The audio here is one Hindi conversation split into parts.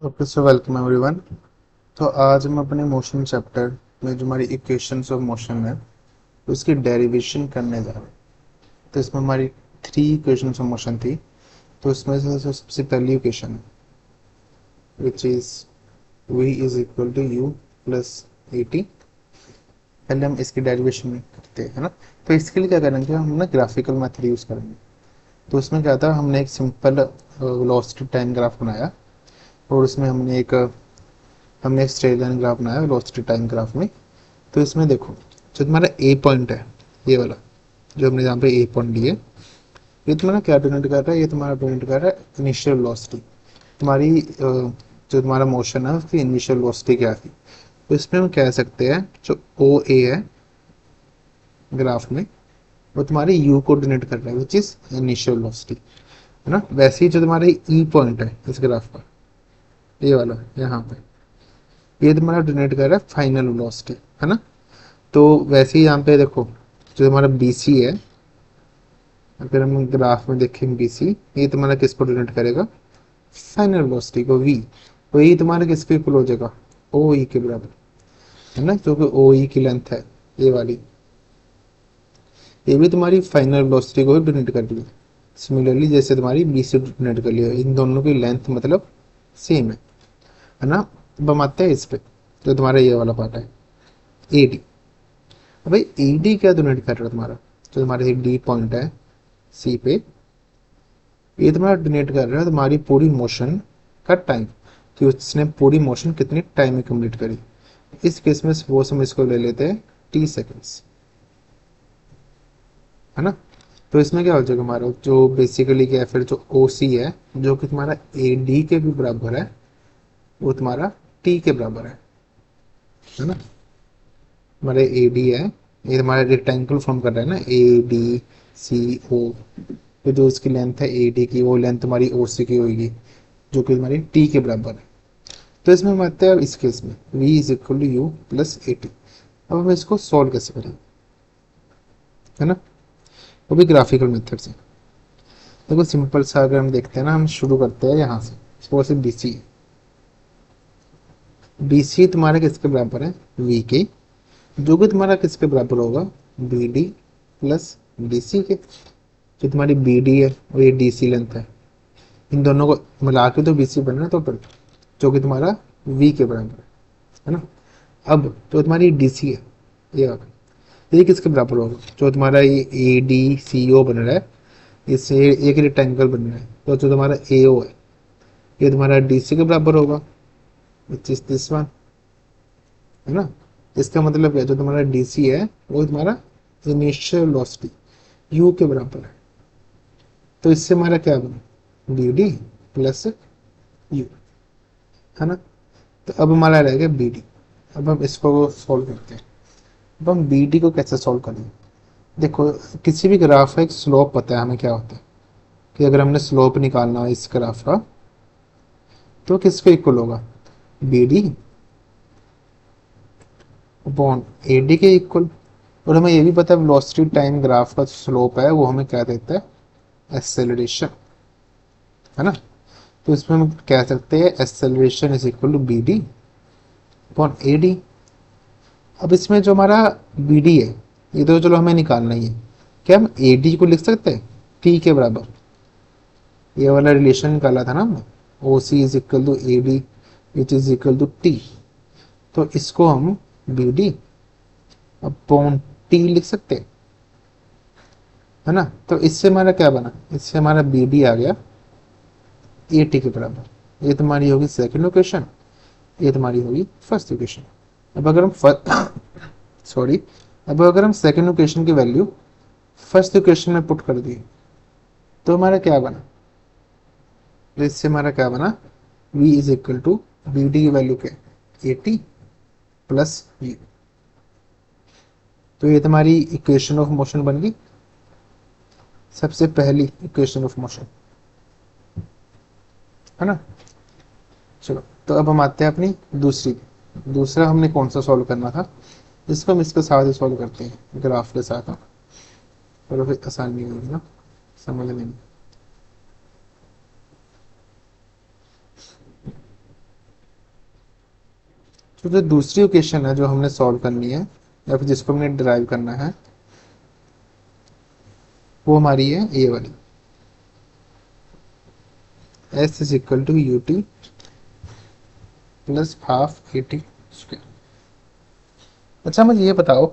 Okay so welcome everyone. तो आज हम अपने मोशन चैप्टर में जो हमारी इक्वेशंस ऑफ मोशन है उसकी डेरिवेशन करने जा रहे हैं। तो इसमें हमारी 3 इक्वेशंस ऑफ मोशन थी। तो इसमें से सबसे पहली इक्वेशन है which is v is equal to u plus a t. पहले हम इसकी डेरिवेशन करते हैं, है ना। तो इसके लिए क्या करेंगे, हम ना ग्राफिकल मेथड यूज करेंगे। तो उसमें क्या था, हमने एक सिंपल वेलोसिटी टाइम ग्राफ बनाया और उसमें हमने एक स्ट्रेट लाइन ग्राफ बनाया वेलोसिटी टाइम ग्राफ में। तो इसमें देखो, जो तुम्हारा ए पॉइंट है, ये वाला जो हमने यहाँ पे ए पॉइंट लिए, ये तुम्हारा क्या डोनेट कर रहा है, ये तुम्हारा डोनेट कर रहा है इनिशियल वेलोसिटी। तुम्हारी जो तुम्हारा मोशन है उसकी इनिशियल वेलोसिटी क्या थी। तो इसमें हम कह सकते हैं जो ओ ए है ग्राफ में, वो तुम्हारे यू को डोनेट कर रहा है विच इज इनिशियल वेलोसिटी, है ना। वैसे ही जो तुम्हारे ई पॉइंट है इस ग्राफ का, ये वाला यहाँ पे, ये तुम्हारा डोनेट कर रहा है फाइनल वेलोसिटी, है ना। तो वैसे ही यहाँ पे देखो, जो हमारा बी सी है, अगर हम ग्राफ में देखें बी सी, ये तुम्हारा किसको डोनेट करेगा, फाइनल वेलोसिटी को वी। तो ये तुम्हारा किसके इक्वल हो जाएगा, ओ ई के बराबर, है ना। जो कि ओ ई की लेंथ है ये वाली, ये भी तुम्हारी फाइनल वेलोसिटी को डोनेट कर रही है। सिमिलरली जैसे तुम्हारी बी सी डोनेट कर लिया, इन दोनों की लेंथ मतलब सेम है ना। अब हम आते हैं इस पे, जो तुम्हारा ये वाला पार्ट है ए डी। भाई ए डी क्या डोनेट कर रहा है तुम्हारा, जो तुम्हारे डी पॉइंट है सी पे, ये तुम्हारा डोनेट कर रहा है तुम्हारी पूरी मोशन का टाइम, कि उसने पूरी मोशन कितने टाइम में कंप्लीट करी। इस केस में सपोज हम इसको ले लेते हैं टी सेकेंड्स, है ना। तो इसमें क्या हो जाएगा, हमारा जो बेसिकली क्या है, फिर जो ओ सी है जो कि तुम्हारा ए डी के भी बराबर है, वो तुम्हारा टी के बराबर है ना। हमारे ए डी है, ये हमारा रेक्टेंगल फॉर्म कर रहा है ना, ए डी सी ओ। तो जो उसकी लेंथ है ए डी की, वो लेंथ तुम्हारी ओ सी की होगी, जो कि तुम्हारी टी के बराबर है। तो इसमें हम आते हैं इस केस में v is equal to u plus a t. अब हम इसको सॉल्व कैसे करें, है ना, वो भी ग्राफिकल मेथड से। देखो सिंपल सा अगर हम देखते हैं ना, हम शुरू करते हैं यहाँ से, suppose B C. B C तुम्हारा किसके बराबर है, v के, जो कि तुम्हारा किसके बराबर होगा, B D plus D C के। जो तुम्हारी बी डी है और ये डी सी लेंथ है, इन दोनों को मिला के तो बी सी बनना है टोटल, जो कि तुम्हारा v के बराबर है ना। अब जो तुम्हारी डी सी है, ये किसके बराबर होगा, जो तुम्हारा ये ए डी सी ओ बन रहा है, इससे एक रेक्टेंगल बन रहा है, तो जो तुम्हारा ए ओ है ये तुम्हारा डी सी के बराबर होगा विच इज दिस वन, है ना। इसका मतलब क्या, जो तुम्हारा डी सी है वो तुम्हारा इनिशियल वेलोसिटी यू के बराबर है। तो इससे हमारा क्या बना, बी डी प्लस यू, है ना। तो अब हमारा रहेगा बी डी। अब हम इसको सॉल्व करते हैं। अब हम बी डी को कैसे सॉल्व करेंगे, देखो किसी भी ग्राफ का एक स्लोप पता है हमें क्या होता है, कि अगर हमने स्लोप निकालना हो इस ग्राफ का, तो किसको इक्वल होगा, B D upon A D के इक्वल। और हमें ये भी पता है वेलोसिटी टाइम ग्राफ का स्लोप है वो हमें क्या देता है, एक्सेलरेशन, है ना। तो इसमें हम कह सकते हैं acceleration is equal to B D upon A D. अब इसमें जो हमारा बी डी है, ये तो चलो हमें निकालना ही है, क्या हम ए डी को लिख सकते हैं टी के बराबर, ये वाला रिलेशन निकाला था ना हमने, O C is equal to A D which is equal to T. तो इसको हम बी डी अपॉन टी लिख सकते हैं, है ना। तो इससे हमारा क्या बना, इससे हमारा बी डी आ गया ए टी के बराबर। ये तुम्हारी होगी सेकेंड इक्वेशन, ये तुम्हारी होगी फर्स्ट इक्वेशन। अब अगर हम सॉरी अब अगर हम सेकेंड इक्वेशन की वैल्यू फर्स्ट इक्वेशन में पुट कर दिए, तो हमारा क्या बना, तो इससे हमारा क्या बना, v is equal to B D की वैल्यू क्या, ए टी प्लस यू। तो ये तुम्हारी इक्वेशन ऑफ मोशन बन गई, सबसे पहली इक्वेशन ऑफ मोशन, है ना। चलो तो अब हम आते हैं अपनी दूसरी। दूसरा हमने कौन सा सॉल्व करना था, इसको हम इसके साथ ही सॉल्व करते हैं ग्राफ के साथ, और फिर आसानी होगी ना समझने में। तो जो दूसरी इक्वेशन है जो हमने सॉल्व करनी है या फिर जिसको हमने डिराइव करना है वो हमारी है ये वाली, s is equal to u t plus half a t square. अच्छा मुझे ये बताओ,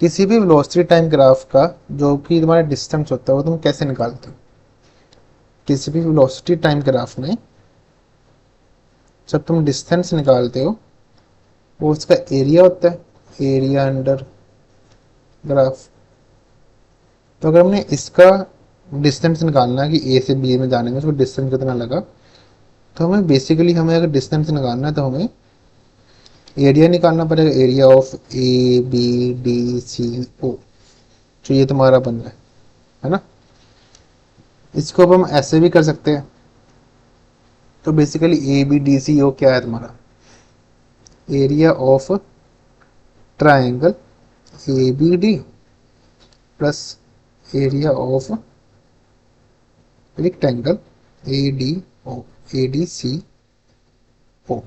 किसी भी वेलोसिटी टाइम ग्राफ का जो कि तुम्हारा डिस्टेंस होता है वो तुम कैसे निकालते हो? किसी भी वेलोसिटी टाइम ग्राफ में जब तुम डिस्टेंस निकालते हो वो उसका एरिया होता है, एरिया अंडर ग्राफ। तो अगर हमने इसका डिस्टेंस निकालना है कि ए से बी में जाने में उसको डिस्टेंस कितना लगा, तो हमें बेसिकली हमें अगर डिस्टेंस निकालना है तो हमें एरिया निकालना पड़ेगा, area of A B D C O, जो ये तुम्हारा बन रहा है ना। इसको अब हम ऐसे भी कर सकते हैं। तो basically A B D C O क्या है तुम्हारा, area of triangle A B D plus area of rectangle A D O, A D C O,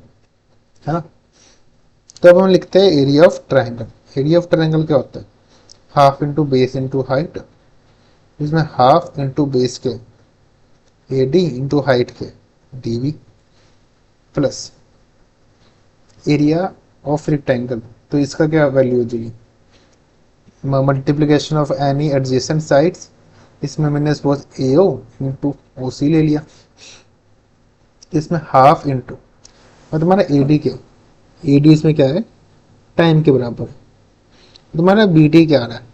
है ना। तो अब हम लिखते हैं area of triangle. Area of triangle क्या होता है, half into base into height, इसमें हाफ इंटू बेस के ए डी इंटू हाइट के D V plus area of rectangle. तो इसका क्या वैल्यू हो जाएगी, multiplication of any adjacent sides, इसमें मैंने सपोज ए ओ इंटू ओ सी ले लिया, इसमें हाफ इंटू और तुम्हारा ए डी के, ए डी इसमें क्या है टाइम के बराबर है, तुम्हारा बी डी क्या आ रहा है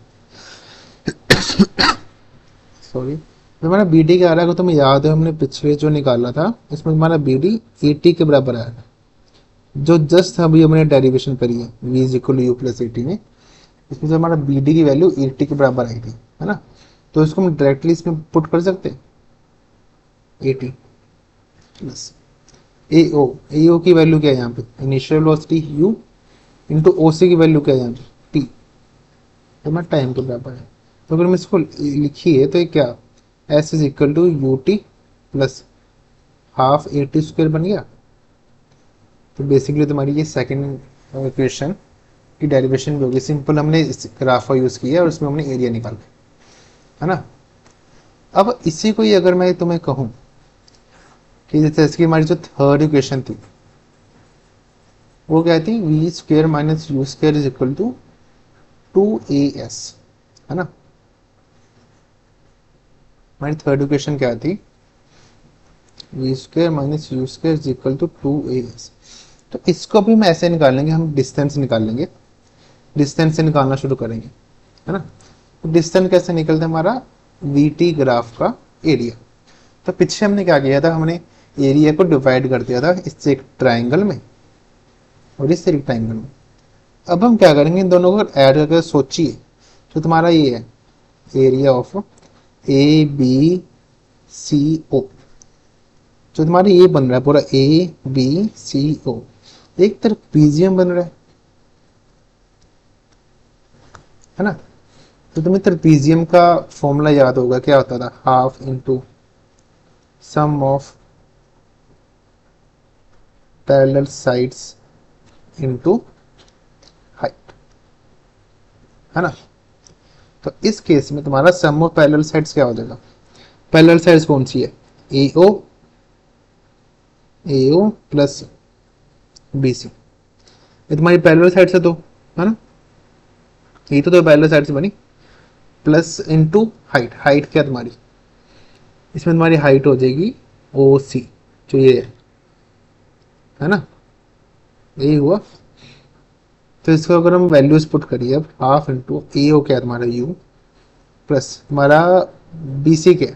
सॉरी, तुम्हारा बी डी क्या आ रहा है, तुम्हें याद है हमने पिछले जो निकाला था इसमें तुम्हारा बी डी 80 के बराबर आया है, जो जस्ट अभी हमने डेरिवेशन करी है v is equal u plus 80 में, इसमें जो हमारा बी डी की वैल्यू 80 के बराबर आई थी, है ना। तो इसको हम डायरेक्टली इसमें पुट कर सकते हैं 80 प्लस ए ओ की वैल्यू क्या है यहाँ पे, initial velocity u into O C की वैल्यू क्या है यहाँ पे t, तो हमारा टाइम के बराबर है। तो अगर हम इसको लिखिए तो ये क्या, s is equal to u t plus half a t square बन गया। तो बेसिकली तुम्हारी ये सेकंड इक्वेशन की डेरिवेशन भी होगी, सिंपल हमने इस ग्राफ का यूज किया और उसमें हमने एरिया निकाला, है ना। अब इसी को ही अगर मैं तुम्हें कहूं कि जैसे इसकी हमारी जो थर्ड इक्वेशन थी वो क्या थी, v square minus u square is equal to 2as, है ना। हमारी थर्ड इक्वेशन क्या थी, v square minus u square is equal to 2as। तो इसको भी हम ऐसे निकालेंगे, हम डिस्टेंस निकालेंगे, डिस्टेंस से निकालना शुरू करेंगे, है ना। तो डिस्टेंस कैसे निकलता है, हमारा वी टी ग्राफ का एरिया। तो पीछे हमने क्या किया था, हमने एरिया को डिवाइड कर दिया था इससे एक ट्राइंगल में और इससे रेक्टेंगल में। अब हम क्या करेंगे, इन दोनों को ऐड करके सोचिए, तो तुम्हारा ये है area of A B C O, जो तुम्हारा ये बन रहा है पूरा ए बी सी ओ, एक तरफ पीजीएम बन रहा है ना। तो तुम्हें ट्रेपीजियम का फॉर्मूला याद होगा, क्या होता था, half into sum of parallel sides into height, है ना। तो इस केस में तुम्हारा सम ऑफ पैरेलल साइड्स क्या हो जाएगा, पैरेलल साइड्स कौन सी है, ए ओ प्लस बी सी, ये तुम्हारी पैरेलल साइड्स है, तो है ना, ये तो पैरेलल साइड से बनी, प्लस इंटू हाइट, हाइट क्या तुम्हारी, इसमें तुम्हारी हाइट हो जाएगी ओ सी, जो ये है ना, यही हुआ। तो इसको अगर हम वैल्यूज पुट करिए, अब हाफ इंटू ए हो क्या तुम्हारा यू प्लस तुम्हारा बी सी के,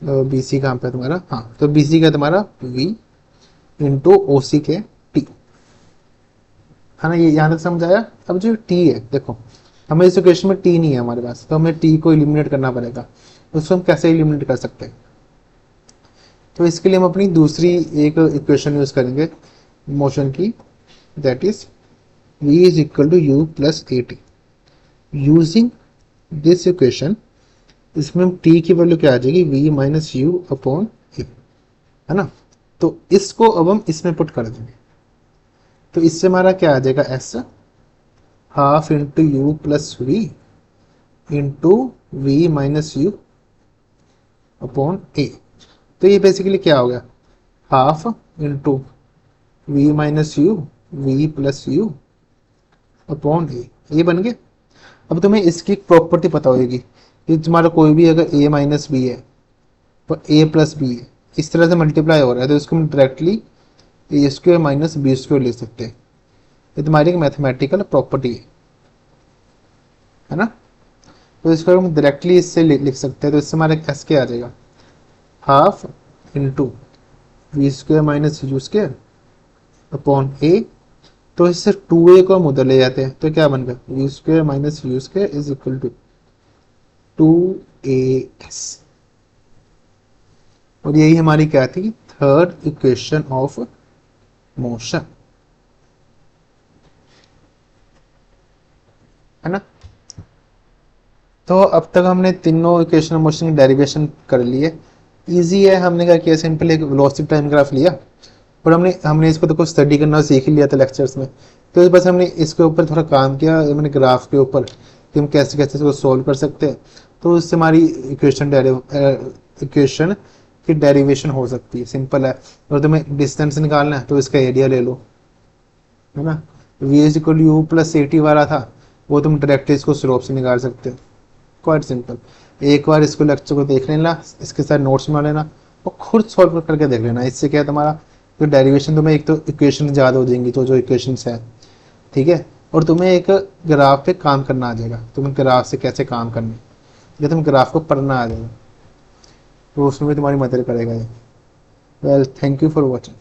बी सी कहाँ पे तुम्हारा, हाँ तो बी सी का तुम्हारा वी इंटू ओ सी के टी, है ना। ये यहाँ तक समझ आया। अब जो टी है देखो, हमें इस इक्वेशन में टी नहीं है हमारे पास, तो हमें टी को एलिमिनेट करना पड़ेगा। उसको हम कैसे एलिमिनेट कर सकते हैं, तो इसके लिए हम अपनी दूसरी एक इक्वेशन यूज करेंगे मोशन की, that is v is equal to u plus a t. Using this equation, इसमें हम t की वैल्यू क्या आ जाएगी, v minus u upon a, है ना। तो इसको अब हम इसमें पुट कर देंगे, तो इससे हमारा क्या आ जाएगा, s half into u plus v into v minus u upon a. तो ये बेसिकली क्या हो गया, half into v minus u v plus u upon a, ये बन गया। अब तुम्हें इसकी एक प्रॉपर्टी पता होगी कि तुम्हारा कोई भी अगर ए माइनस बी है तो ए प्लस बी है, इस तरह से मल्टीप्लाई हो रहा है, तो इसको हम डायरेक्टली ए स्क्वायर माइनस बी स्क्वायर ले सकते हैं। ये तुम्हारी एक मैथमेटिकल प्रॉपर्टी है ना। तो इसको हम डायरेक्टली इससे लिख सकते हैं। तो इससे हमारे एस क्या आ जाएगा, half into v square minus u square upon a. तो इससे 2a को हम उधर ले जाते हैं, तो क्या बन गया, v square minus u square is equal to 2as। और यही हमारी क्या थी, थर्ड इक्वेशन ऑफ मोशन, है ना। तो अब तक हमने तीनों इक्वेशन ऑफ मोशन की डेरिवेशन कर ली है। इजी है, हमने क्या किया, सिंपल एक वेलोसिटी टाइम ग्राफ लिया और हमने इसको तो स्टडी करना सीख ही लिया था लेक्चर्स में। तो इस बस हमने इसके ऊपर थोड़ा काम किया, मैंने ग्राफ के ऊपर कि हम कैसे कैसे इसको सोल्व कर सकते हैं। तो इससे हमारी इक्वेशन की डेरिवेशन हो सकती है, सिंपल है। और तुम्हें डिस्टेंस निकालना है तो इसका एरिया ले लो, है ना। V is equal u plus a t वाला था, वो तुम डायरेक्टली इसको स्लोप से निकाल सकते हो, क्वाइट सिंपल। एक बार इसको लेक्चर को देख लेना, इसके साथ नोट्स बना लेना और खुद सॉल्व करके देख लेना। इससे क्या है, तुम्हारा तो डेरिवेशन तुम्हें एक तो इक्वेशन याद हो जाएंगी, तो जो इक्वेशंस है, ठीक है। और तुम्हें एक ग्राफ पे काम करना आ जाएगा, तुम्हें ग्राफ से कैसे काम करना है, या तुम्हें ग्राफ को पढ़ना आ जाएगा, तो उसमें भी तुम्हारी मदद करेगा ये। Well, thank you for watching.